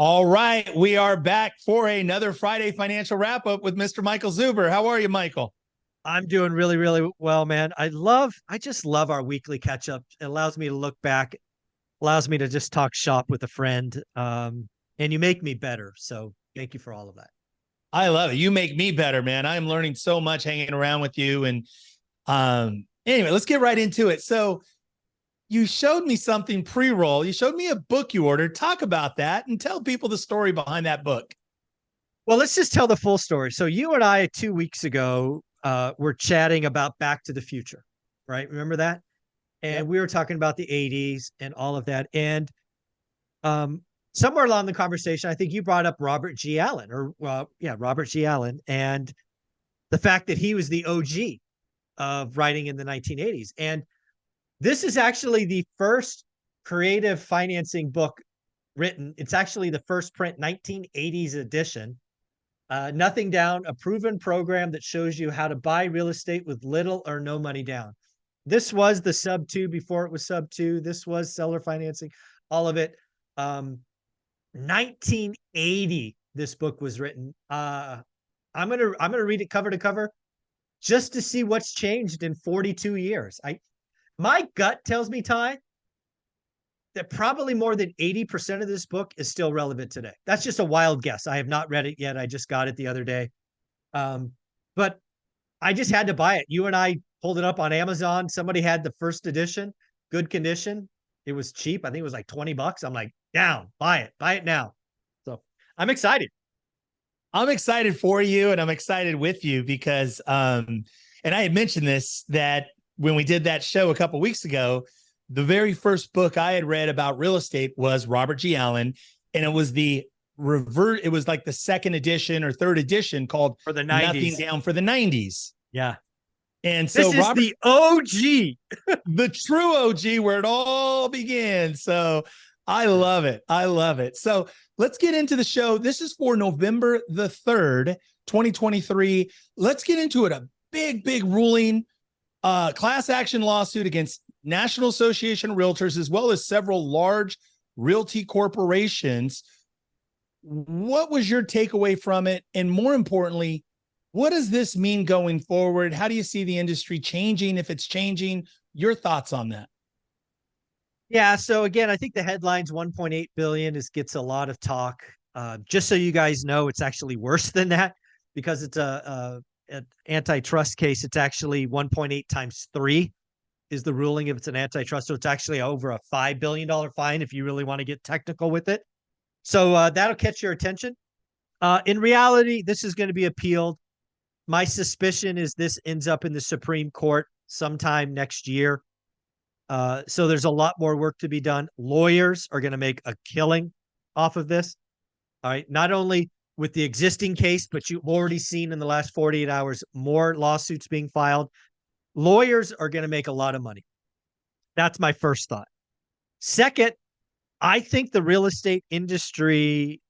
All right, we are back for another Friday financial wrap up with Mr. Michael Zuber. How are you, Michael? I'm doing really, really well, man. I just love our weekly catch up. It allows me to look back, allows me to just talk shop with a friend. And you make me better. So thank you for all of that. I love it. You make me better, man. I am learning so much hanging around with you. And anyway, let's get right into it. So you showed me something pre-roll. You showed me a book you ordered. Talk about that and tell people the story behind that book. Well, let's just tell the full story. So you and I 2 weeks ago were chatting about Back to the Future, right? Remember that? And Yep. we were talking about the 80s and all of that. And um, somewhere along the conversation, I think you brought up Robert G. Allen, Robert G. Allen, and the fact that he was the OG of writing in the 1980s. And this is actually the first creative financing book written. It's actually the first print 1980s edition. Nothing down, a proven program that shows you how to buy real estate with little or no money down. This was the sub two before it was sub two. This was seller financing, all of it. 1980, this book was written. I'm gonna read it cover to cover just to see what's changed in 42 years. My gut tells me, Ty, that probably more than 80% of this book is still relevant today. That's just a wild guess. I have not read it yet. I just got it the other day. But I just had to buy it. You and I pulled it up on Amazon. Somebody had the first edition, good condition. It was cheap. I think it was like $20. I'm like, down, buy it now. So I'm excited. I'm excited for you and I'm excited with you because and I had mentioned this that when we did that show a couple of weeks ago, the very first book I had read about real estate was Robert G. Allen, and it was it was like the second edition or third edition called For the Nothing 90s. Down for the 90s. Yeah. And This so is Robert, the OG. the true OG where it all began. So I love it. I love it. So let's get into the show. This is for November the 3rd, 2023. Let's get into it. A big ruling, class action lawsuit against National Association of Realtors, as well as several large realty corporations. What was your takeaway from it? And more importantly, what does this mean going forward? How do you see the industry changing, if it's changing? Your thoughts on that? Yeah. So again, I think the headlines 1.8 billion gets a lot of talk. Just so you guys know, it's actually worse than that because it's an antitrust case. It's actually 1.8 times 3 is the ruling if it's an antitrust. So it's actually over a $5 billion fine if you really want to get technical with it. So that'll catch your attention. In reality, this is going to be appealed. My suspicion is this ends up in the Supreme Court sometime next year. So there's a lot more work to be done. Lawyers are going to make a killing off of this. All right. Not only with the existing case, but you've already seen in the last 48 hours more lawsuits being filed. Lawyers are going to make a lot of money. That's my first thought. Second, I think the real estate industry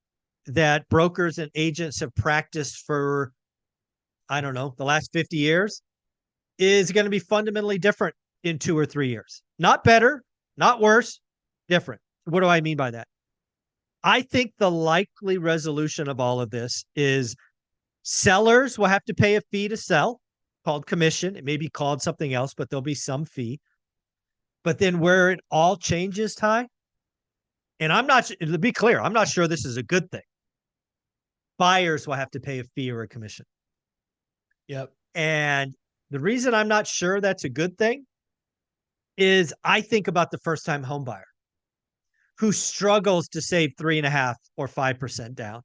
that brokers and agents have practiced for, I don't know, the last 50 years is going to be fundamentally different in 2 or 3 years. Not better, not worse, different. What do I mean by that? I think the likely resolution of all of this is sellers will have to pay a fee to sell called commission. It may be called something else, but there'll be some fee. But then where it all changes, Ty, and I'm not, to be clear, I'm not sure this is a good thing. Buyers will have to pay a fee or a commission. Yep. And the reason I'm not sure that's a good thing is I think about the first time home buyer who struggles to save 3.5 or 5% down.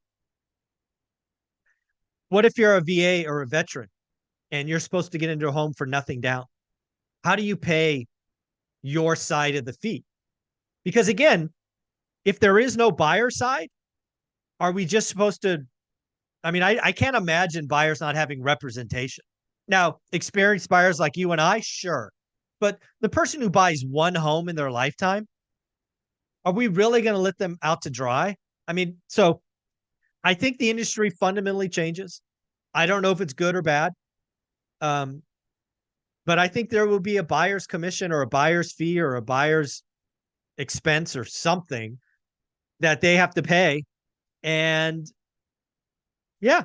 What if you're a VA or a veteran and you're supposed to get into a home for nothing down? How do you pay your side of the fee? Because again, if there is no buyer side, are we just supposed to? I mean, I can't imagine buyers not having representation. Now, experienced buyers like you and I, sure. But the person who buys one home in their lifetime, are we really going to let them out to dry? I mean, so I think the industry fundamentally changes. I don't know if it's good or bad. Um, but I think there will be a buyer's commission or a buyer's fee or a buyer's expense or something that they have to pay And yeah,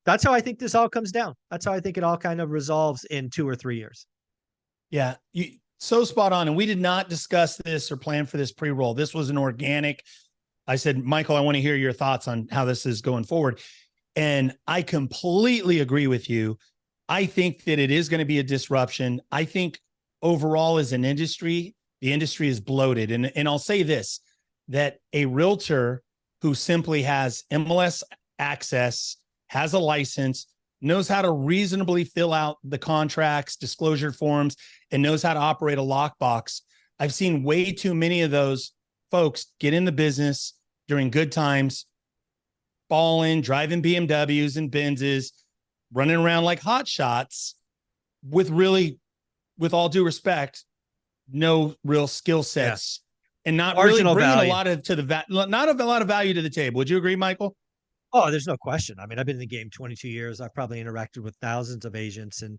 that's how I think this all comes down. That's how I think it all kind of resolves in 2 or 3 years. Yeah, you so spot on. And we did not discuss this or plan for this pre-roll. This was an organic. I said, Michael, I want to hear your thoughts on how this is going forward. And I completely agree with you. I think that it is going to be a disruption. I think overall as an industry, the industry is bloated. And I'll say this, that a realtor who simply has MLS access, has a license, knows how to reasonably fill out the contracts, disclosure forms, and knows how to operate a lockbox. I've seen way too many of those folks get in the business during good times, balling, driving BMWs and Benzes, running around like hot shots with all due respect, no real skill sets and not Marginal really bringing value. a lot of value to the table. Would you agree, Michael? Oh, there's no question. I mean, I've been in the game 22 years. I've probably interacted with thousands of agents, and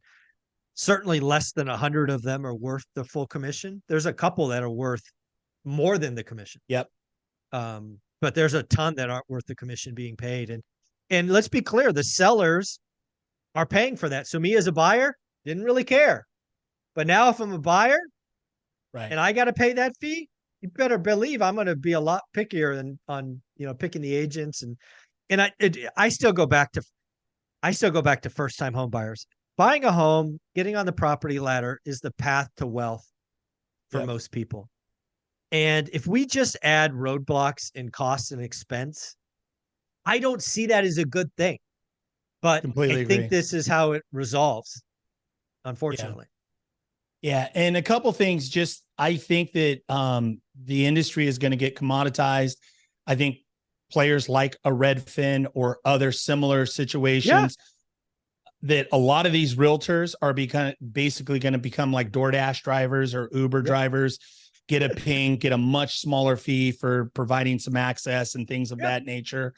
certainly less than 100 of them are worth the full commission. There's a couple that are worth more than the commission. Yep. But there's a ton that aren't worth the commission being paid. And let's be clear, the sellers are paying for that. So me as a buyer didn't really care. But now if I'm a buyer, right, and I got to pay that fee, you better believe I'm going to be a lot pickier than on, picking the agents. And I still go back to first time home buyers. Buying a home, getting on the property ladder is the path to wealth for most people. And if we just add roadblocks and costs and expense, I don't see that as a good thing. But completely I agree. think this is how it resolves, unfortunately. Yeah. And a couple things, just I think that the industry is going to get commoditized. I think players like a Redfin or other similar situations, that a lot of these realtors are basically going to become like DoorDash drivers or Uber drivers, get a ping, get a much smaller fee for providing some access and things of that nature.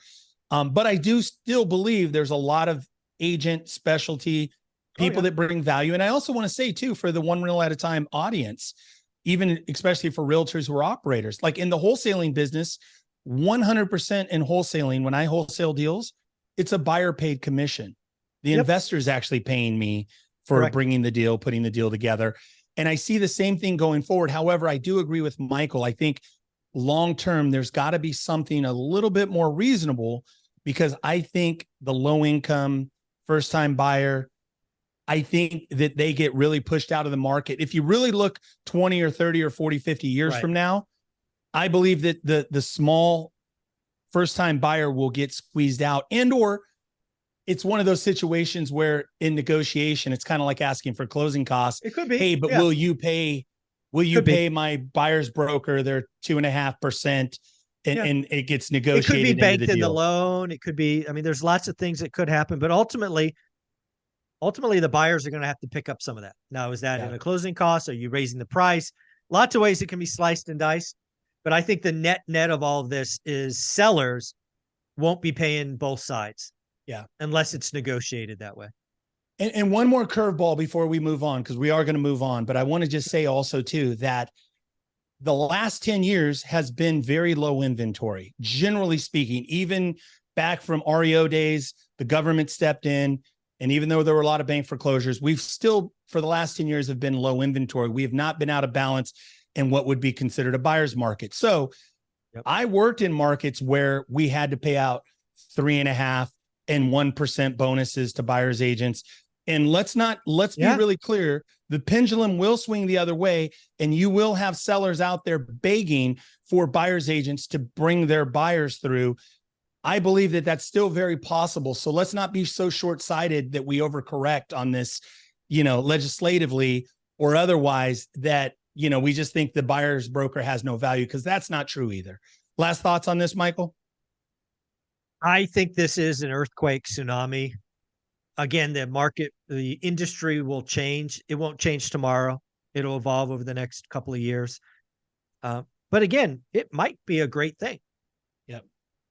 But I do still believe there's a lot of agent specialty people that bring value. And I also want to say too, for the one real at a time audience, even especially for realtors who are operators, like in the wholesaling business, 100% in wholesaling, when I wholesale deals, it's a buyer paid commission. The investor is actually paying me for bringing the deal, putting the deal together. And I see the same thing going forward. However, I do agree with Michael. I think long-term, there's got to be something a little bit more reasonable, because I think the low income first-time buyer, I think that they get really pushed out of the market. If you really look 20 or 30 or 40, 50 years from now, I believe that the small first-time buyer will get squeezed out, or it's one of those situations where in negotiation, it's kind of like asking for closing costs. It could be. Hey, but will you pay my buyer's broker their 2.5%? And it gets negotiated. It could be banked in the loan. It could be, I mean, there's lots of things that could happen, but ultimately the buyers are going to have to pick up some of that. Now, is that in a closing cost? Are you raising the price? Lots of ways it can be sliced and diced. But I think the net of all of this is sellers won't be paying both sides. Yeah. Unless it's negotiated that way. And one more curveball before we move on, because we are going to move on. But I want to just say also too, that the last 10 years has been very low inventory, generally speaking. Even back from REO days, the government stepped in. And even though there were a lot of bank foreclosures, we've still, for the last 10 years, have been low inventory. We have not been out of balance in what would be considered a buyer's market. So I worked in markets where we had to pay out 3.5% and 1% bonuses to buyer's agents. And let's be really clear. The pendulum will swing the other way, and you will have sellers out there begging for buyer's agents to bring their buyers through. I believe that that's still very possible. So let's not be so short-sighted that we overcorrect on this, legislatively or otherwise, that, we just think the buyer's broker has no value, because that's not true either. Last thoughts on this, Michael? I think this is an earthquake tsunami. Again, the industry will change. It won't change tomorrow. It'll evolve over the next couple of years. But again, it might be a great thing. Yep.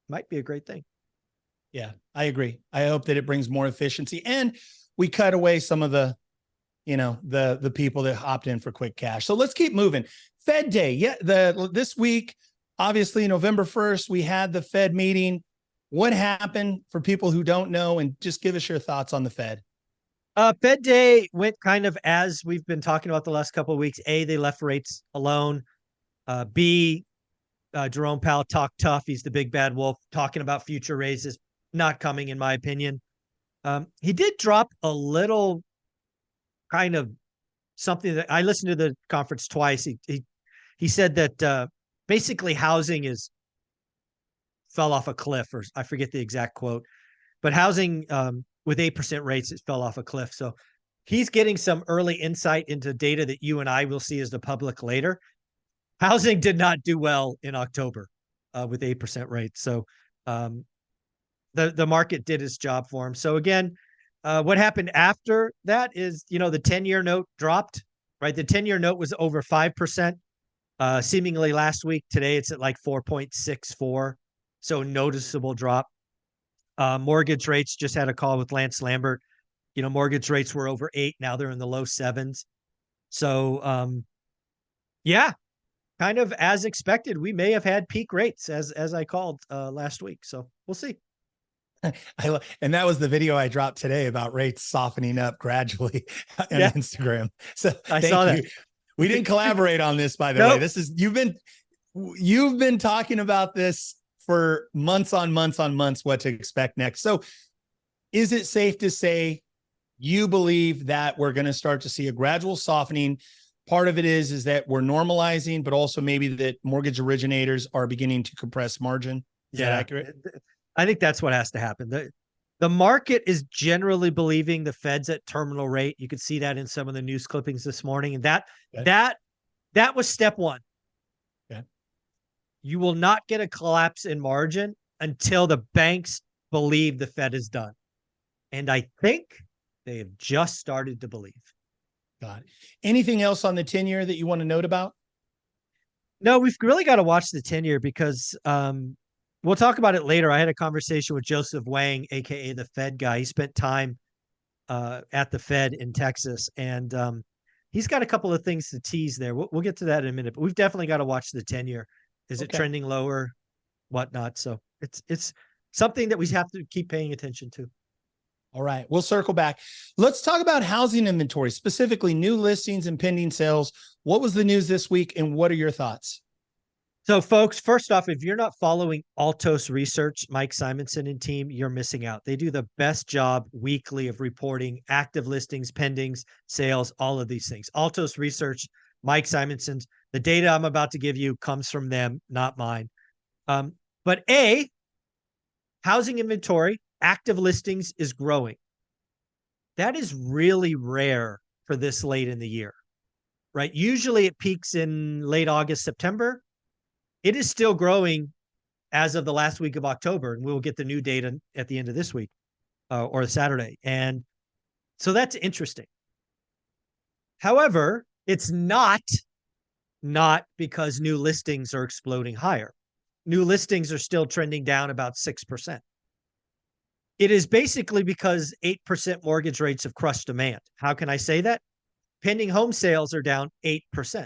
Might be a great thing. Yeah, I agree. I hope that it brings more efficiency, and we cut away some of the people that opt in for quick cash. So let's keep moving. Fed Day. Yeah. This week, obviously November 1st, we had the Fed meeting. What happened for people who don't know, and just give us your thoughts on the Fed. Fed day went kind of as we've been talking about the last couple of weeks. A, they left rates alone. B, Jerome Powell talked tough. He's the big bad wolf, talking about future raises not coming, in my opinion. He did drop a little kind of something that I listened to the conference twice. He said that basically housing is fell off a cliff, or I forget the exact quote, but housing with 8% rates, it fell off a cliff. So he's getting some early insight into data that you and I will see as the public later. Housing did not do well in October with 8% rates. So the market did its job for him. So again, what happened after that is, the 10-year note dropped, right? The 10-year note was over 5%. Seemingly last week. Today it's at like 4.64. So noticeable drop. Mortgage rates, just had a call with Lance Lambert. Mortgage rates were over 8. Now they're in the low 7s. So yeah, kind of as expected. We may have had peak rates as I called last week. So we'll see. And that was the video I dropped today about rates softening up gradually on Instagram. So I saw thank you. that. We didn't collaborate on this, by the way. This is you've been talking about this for months on months on months, what to expect next. So is it safe to say you believe that we're going to start to see a gradual softening? Part of it is that we're normalizing, but also maybe that mortgage originators are beginning to compress margin. Is that accurate? I think that's what has to happen. The market is generally believing the Fed's at terminal rate. You could see that in some of the news clippings this morning. And that was step one. Okay. You will not get a collapse in margin until the banks believe the Fed is done. And I think they have just started to believe. Got it. Anything else on the 10-year that you want to note about? No, we've really got to watch the 10-year because we'll talk about it later. I had a conversation with Joseph Wang, aka the Fed guy. He spent time at the Fed in Texas, and he's got a couple of things to tease there. We'll get to that in a minute, but we've definitely got to watch the 10-year. Is it trending lower, whatnot? So it's something that we have to keep paying attention to. All right, we'll circle back. Let's talk about housing inventory, specifically new listings and pending sales. What was the news this week, and what are your thoughts? So, folks, first off, if you're not following Altos Research, Mike Simonson and team, you're missing out. They do the best job weekly of reporting active listings, pendings, sales, all of these things. Altos Research, Mike Simonson's, the data I'm about to give you comes from them, not mine. But housing inventory, active listings is growing. That is really rare for this late in the year, right? Usually it peaks in late August, September. It is still growing as of the last week of October, and we'll get the new data at the end of this week or Saturday. And so that's interesting. However, it's not because new listings are exploding higher. New listings are still trending down about 6%. It is basically because 8% mortgage rates have crushed demand. How can I say that? Pending home sales are down 8%.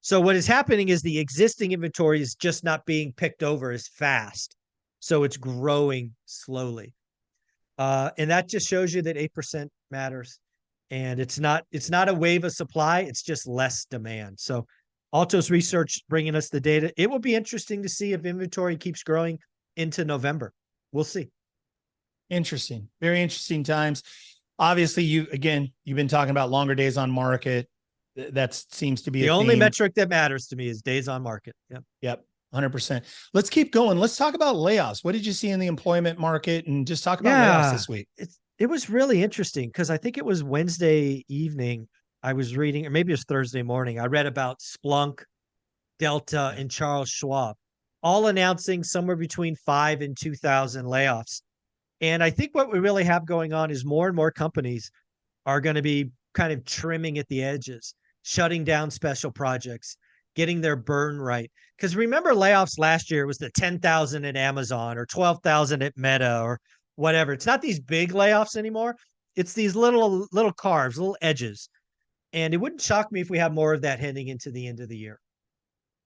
So what is happening is the existing inventory is just not being picked over as fast. So it's growing slowly. And that just shows you that 8% matters. And it's not a wave of supply. It's just less demand. So Altos Research bringing us the data. It will be interesting to see if inventory keeps growing into November. We'll see. Interesting. Very interesting times. Obviously, you've been talking about longer days on market. That seems to be the only metric that matters to me is days on market. Yep. 100%. Let's keep going. Let's talk about layoffs. What did you see in the employment market, and just talk about layoffs this week? It was really interesting because I think it was Wednesday evening I was reading, or maybe it was Thursday morning. I read about Splunk, Delta, and Charles Schwab, all announcing somewhere between 5,000 and 2,000 layoffs. And I think what we really have going on is more and more companies are going to be kind of trimming at the edges, shutting down special projects, getting their burn right. Because remember layoffs last year was the 10,000 at Amazon or 12,000 at Meta or whatever. It's not these big layoffs anymore. It's these little carves, little edges. And it wouldn't shock me if we have more of that heading into the end of the year.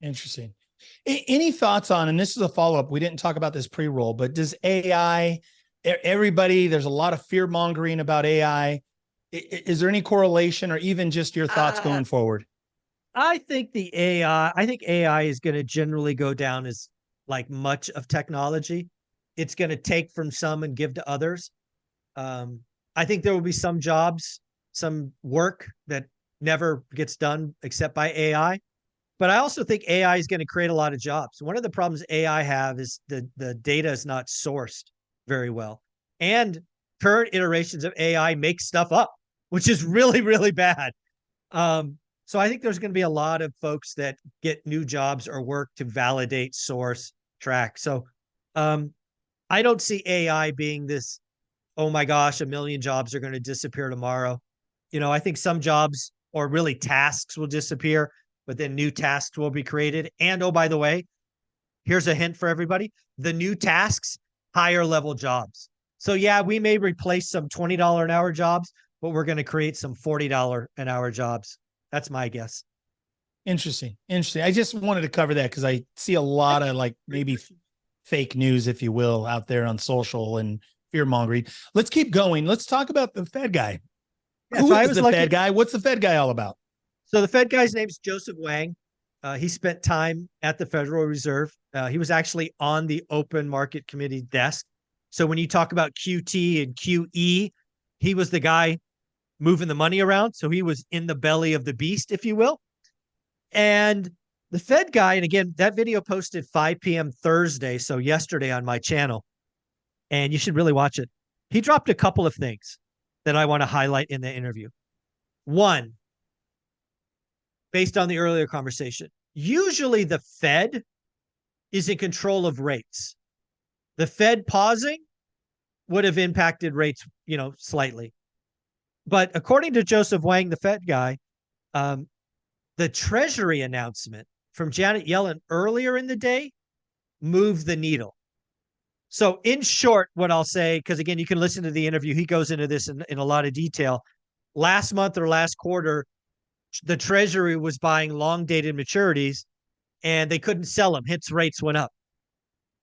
Interesting. Any thoughts on, and this is a follow-up, we didn't talk about this pre-roll, but does AI, everybody, there's a lot of fear mongering about AI. Is there any correlation or even just your thoughts going forward? I think I think AI is going to generally go down as like much of technology. It's going to take from some and give to others. Um, I think there will be some jobs, some work that never gets done except by AI. But I also think AI is going to create a lot of jobs. One of the problems AI have is the data is not sourced very well. And current iterations of AI make stuff up, which is really, really bad. So I think there's going to be a lot of folks that get new jobs or work to validate, source, track. So um, I don't see AI being this, oh my gosh, a million jobs are going to disappear tomorrow. I think some jobs or really tasks will disappear, but then new tasks will be created. And oh, by the way, here's a hint for everybody: the new tasks, higher level jobs. So yeah, we may replace some $20 an hour jobs, but we're going to create some $40 an hour jobs. That's my guess. Interesting. Interesting. I just wanted to cover that because I see a lot of like maybe fake news, if you will, out there on social and fear mongering. Let's keep going. Let's talk about the Fed guy. Yeah, Who so I is was the lucky. Fed guy? What's the Fed guy all about? So the Fed guy's name's Joseph Wang. He spent time at the Federal Reserve. He was actually on the Open Market Committee desk. So when you talk about QT and QE, he was the guy moving the money around. So he was in the belly of the beast, if you will. And the Fed guy, and again, that video posted 5 p.m. Thursday, so yesterday on my channel, and you should really watch it. He dropped a couple of things that I want to highlight in the interview. One, based on the earlier conversation, usually the Fed is in control of rates. The Fed pausing would have impacted rates, slightly. But according to Joseph Wang, the Fed guy, the Treasury announcement from Janet Yellen earlier in the day moved the needle. So, in short, what I'll say, because again, you can listen to the interview, he goes into this in a lot of detail. Last month or last quarter, the Treasury was buying long dated maturities and they couldn't sell them, hence rates went up.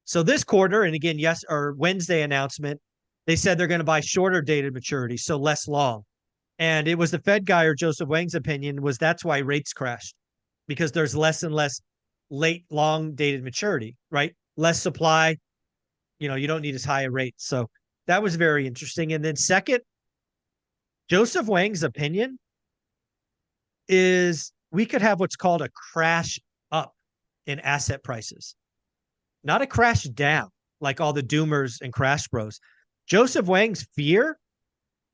So, this quarter, and again, Wednesday announcement, they said they're going to buy shorter dated maturities, so less long. And it was the Fed guy, or Joseph Wang's opinion, was that's why rates crashed, because there's less and less late, long dated maturity, right? Less supply, you don't need as high a rate. So that was very interesting. And then second, Joseph Wang's opinion is we could have what's called a crash up in asset prices, not a crash down like all the doomers and crash bros. Joseph Wang's fear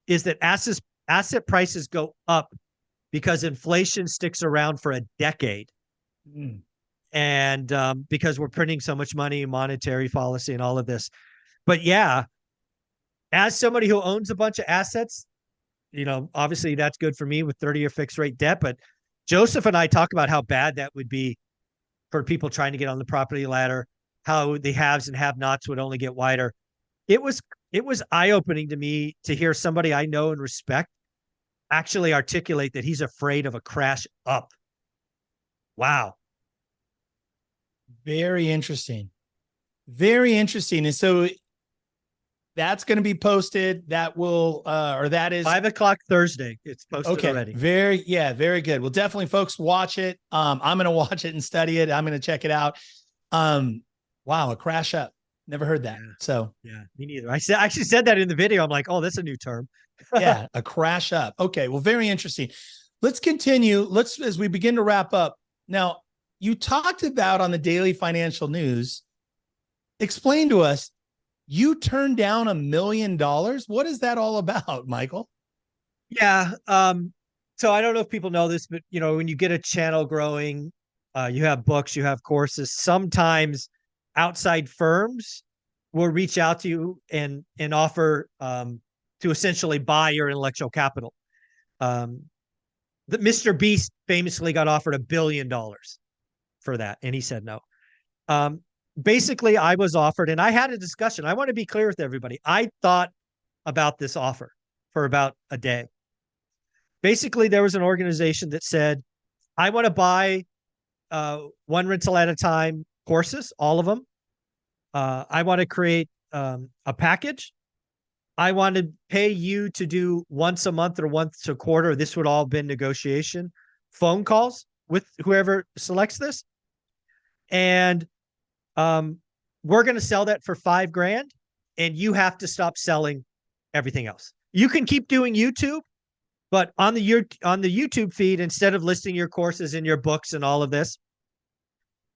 is that asset prices go up because inflation sticks around for a decade. Mm. And because we're printing so much money, monetary policy and all of this. But yeah, as somebody who owns a bunch of assets, obviously that's good for me with 30-year fixed rate debt. But Joseph and I talk about how bad that would be for people trying to get on the property ladder, how the haves and have-nots would only get wider. It was eye-opening to me to hear somebody I know and respect actually articulate that he's afraid of a crash up. Wow. Very interesting. Very interesting. And so that's going to be posted. That will, or that is 5:00 Thursday. It's posted already. Very good. Well, definitely folks watch it. I'm going to watch it and study it. I'm going to check it out. Wow. A crash up. Never heard that. Yeah. So yeah, me neither. I actually said that in the video. I'm like, oh, that's a new term. Yeah, a crash up. Okay. Well, very interesting. Let's continue. As we begin to wrap up. Now, you talked about on the daily financial news, explain to us, you turned down $1 million. What is that all about, Michael? Yeah. So I don't know if people know this, but when you get a channel growing, you have books, you have courses, sometimes outside firms will reach out to you and offer to essentially buy your intellectual capital. The Mr. Beast famously got offered $1 billion for that, and he said no. Basically, I was offered, and I had a discussion. I want to be clear with everybody. I thought about this offer for about a day. Basically, there was an organization that said, I want to buy one rental at a time courses, all of them. I want to create a package. I want to pay you to do once a month or once a quarter. This would all been negotiation, phone calls with whoever selects this. And we're going to sell that for $5,000, and you have to stop selling everything else. You can keep doing YouTube, but on the YouTube feed, instead of listing your courses and your books and all of this,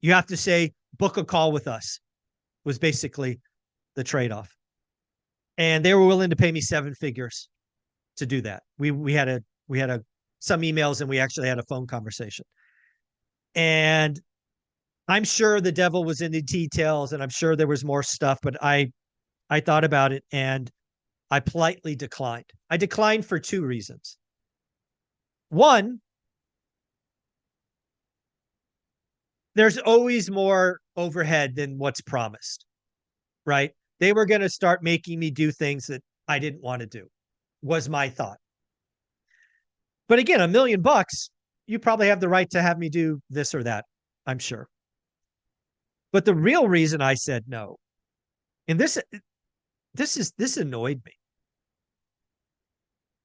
you have to say, book a call with us, was basically the trade-off. And they were willing to pay me 7 figures to do that. We had some emails, and we actually had a phone conversation. And I'm sure the devil was in the details, and I'm sure there was more stuff, but I thought about it, and I politely declined. I declined for 2 reasons. One, there's always more overhead than what's promised, right? They were going to start making me do things that I didn't want to do, was my thought. But again, $1 million, you probably have the right to have me do this or that, I'm sure. But the real reason I said no, and this annoyed me.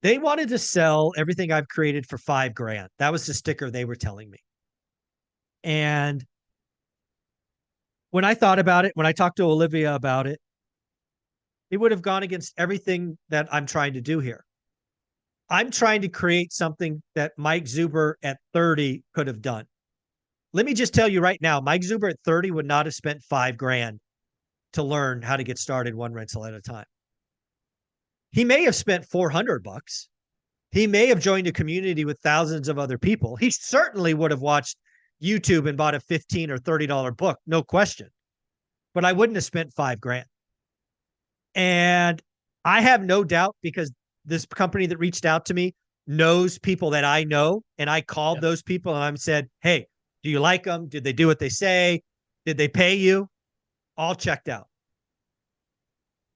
They wanted to sell everything I've created for $5,000. That was the sticker they were telling me. And when I thought about it, when I talked to Olivia about it, it would have gone against everything that I'm trying to do here. I'm trying to create something that Mike Zuber at 30 could have done. Let me just tell you right now, Mike Zuber at 30 would not have spent $5,000 to learn how to get started one rental at a time. He may have spent $400. He may have joined a community with thousands of other people. He certainly would have watched YouTube and bought a $15 or $30 book, no question. But I wouldn't have spent $5,000. And I have no doubt, because this company that reached out to me knows people that I know. And I called those people and I said, hey, do you like them? Did they do what they say? Did they pay you? All checked out.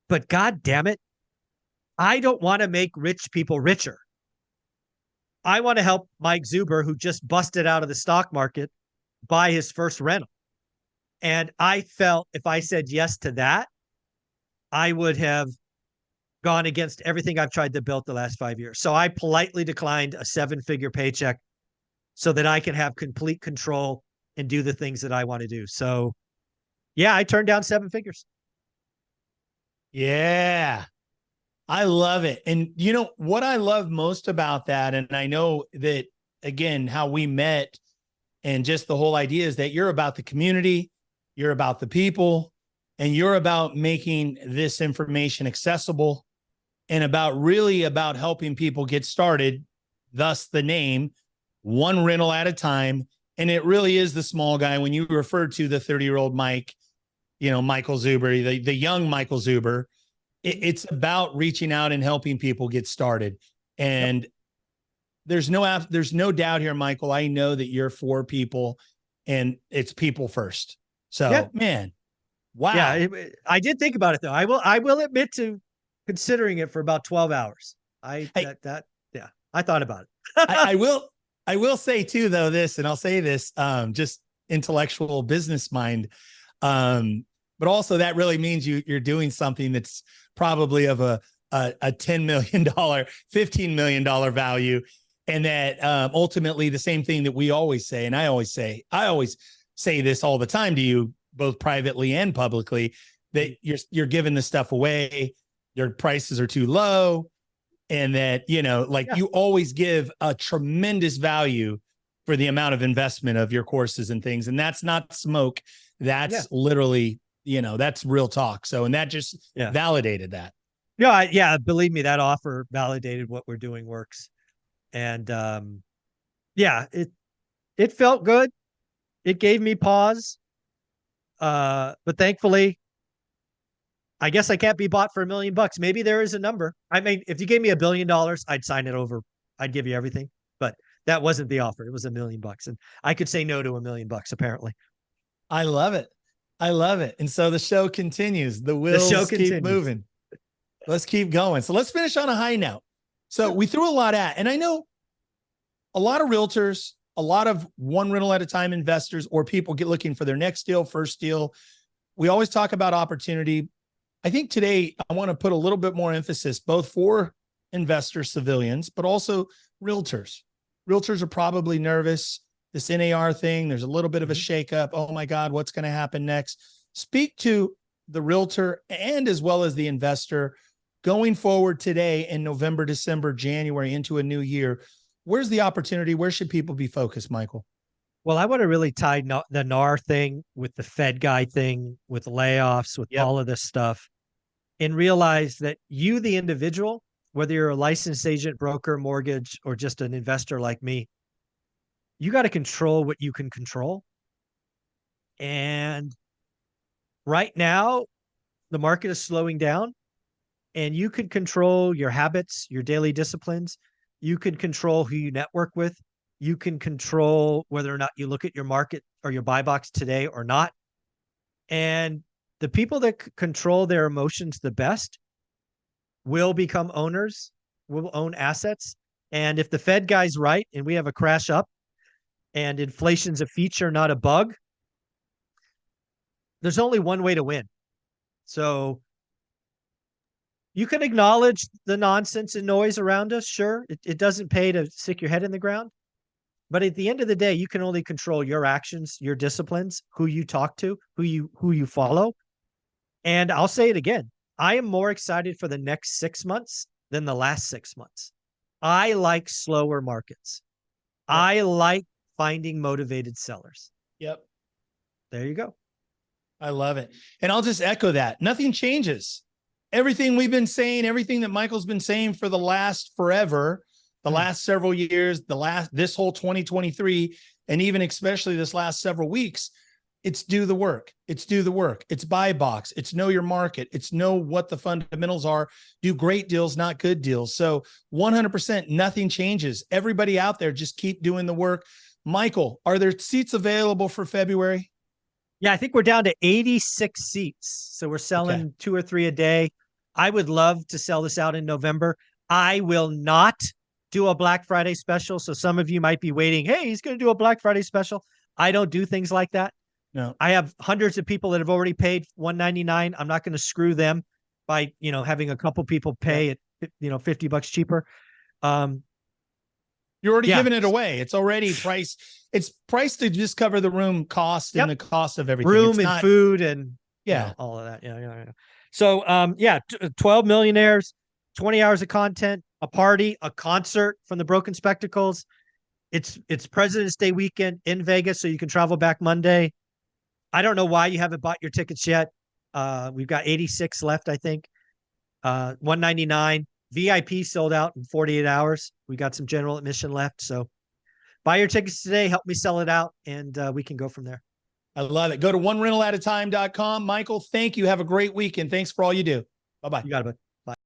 But God damn it, I don't want to make rich people richer. I want to help Mike Zuber, who just busted out of the stock market, buy his first rental. And I felt if I said yes to that, I would have gone against everything I've tried to build the last 5 years. So I politely declined a 7-figure paycheck so that I can have complete control and do the things that I want to do. So yeah, I turned down 7 figures. Yeah. I love it. And you know what I love most about that, and I know that, again, how we met and just the whole idea is that you're about the community, you're about the people, and you're about making this information accessible and about helping people get started, thus the name, one rental at a time. And it really is the small guy. When you refer to the 30-year-old Mike, Michael Zuber, the young Michael Zuber, it's about reaching out and helping people get started. And there's no doubt here, Michael, I know that you're for people, and it's people first. So man, wow. Yeah, I did think about it though. I will admit to considering it for about 12 hours. I thought about it. I will say too, though, this, and I'll say this, just intellectual business mind. But also that really means you're doing something that's probably of a $10 million, $15 million value. And that ultimately the same thing that we always say, and I always say this all the time to you, both privately and publicly, that you're giving this stuff away, your prices are too low, and that, you always give a tremendous value for the amount of investment of your courses and things. And that's not smoke. That's literally, that's real talk. So, and that just validated that. Yeah. Believe me, that offer validated what we're doing works. And it felt good. It gave me pause. But thankfully, I guess I can't be bought for $1 million. Maybe there is a number. I mean, if you gave me $1 billion, I'd sign it over. I'd give you everything. But that wasn't the offer. It was $1 million. And I could say no to $1 million, apparently. I love it. And so the show continues. The wheels keep moving. Let's keep going. So let's finish on a high note. So we threw a lot at, and I know a lot of realtors a lot of one rental at a time investors or people get looking for their next deal, first deal. We always talk about opportunity. I think today I want to put a little bit more emphasis both for investors, civilians, but also realtors. Realtors are probably nervous. This NAR thing, there's a little bit of a shakeup. Oh my God, what's going to happen next? Speak to the realtor and as well as the investor going forward today in November, December, January into a new year. Where's the opportunity? Where should people be focused, Michael? Well, I want to really tie the NAR thing with the Fed guy thing, with layoffs, with all of this stuff, and realize that you, the individual, whether you're a licensed agent, broker, mortgage, or just an investor like me, you got to control what you can control. And right now, the market is slowing down, and you can control your habits, your daily disciplines. You can control who you network with. You can control whether or not you look at your market or your buy box today or not. And the people that control their emotions the best will become owners, will own assets. And if the Fed guy's right and we have a crash up and inflation's a feature, not a bug, there's only one way to win. So you can acknowledge the nonsense and noise around us. Sure, it doesn't pay to stick your head in the ground. But at the end of the day, you can only control your actions, your disciplines, who you talk to, who you follow. And I'll say it again. I am more excited for the next 6 months than the last 6 months. I like slower markets. Yep. I like finding motivated sellers. Yep. There you go. I love it. And I'll just echo that. Nothing changes. Everything we've been saying, everything that Michael's been saying for the last forever, the last several years, this whole 2023, and even especially this last several weeks, it's do the work. It's do the work. It's buy box. It's know your market. It's know what the fundamentals are. Do great deals, not good deals. So 100%, nothing changes. Everybody out there, just keep doing the work. Michael, are there seats available for February? Yeah, I think we're down to 86 seats. So we're selling 2 or 3 a day. I would love to sell this out in November. I will not do a Black Friday special. So some of you might be waiting. Hey, he's going to do a Black Friday special. I don't do things like that. No, I have hundreds of people that have already paid $199. I'm not going to screw them by, having a couple people pay at, $50 cheaper. You're already giving it away. It's already priced. It's priced to just cover the room cost and the cost of everything. Room and food and all of that. Yeah. So, 12 millionaires, 20 hours of content, a party, a concert from the Broken Spectacles. It's President's Day weekend in Vegas, so you can travel back Monday. I don't know why you haven't bought your tickets yet. We've got 86 left, I think. $199. VIP sold out in 48 hours. We got some general admission left. So buy your tickets today. Help me sell it out, and we can go from there. I love it. Go to onerentalatatime.com. Michael, thank you. Have a great weekend. Thanks for all you do. Bye-bye. You got it, bud.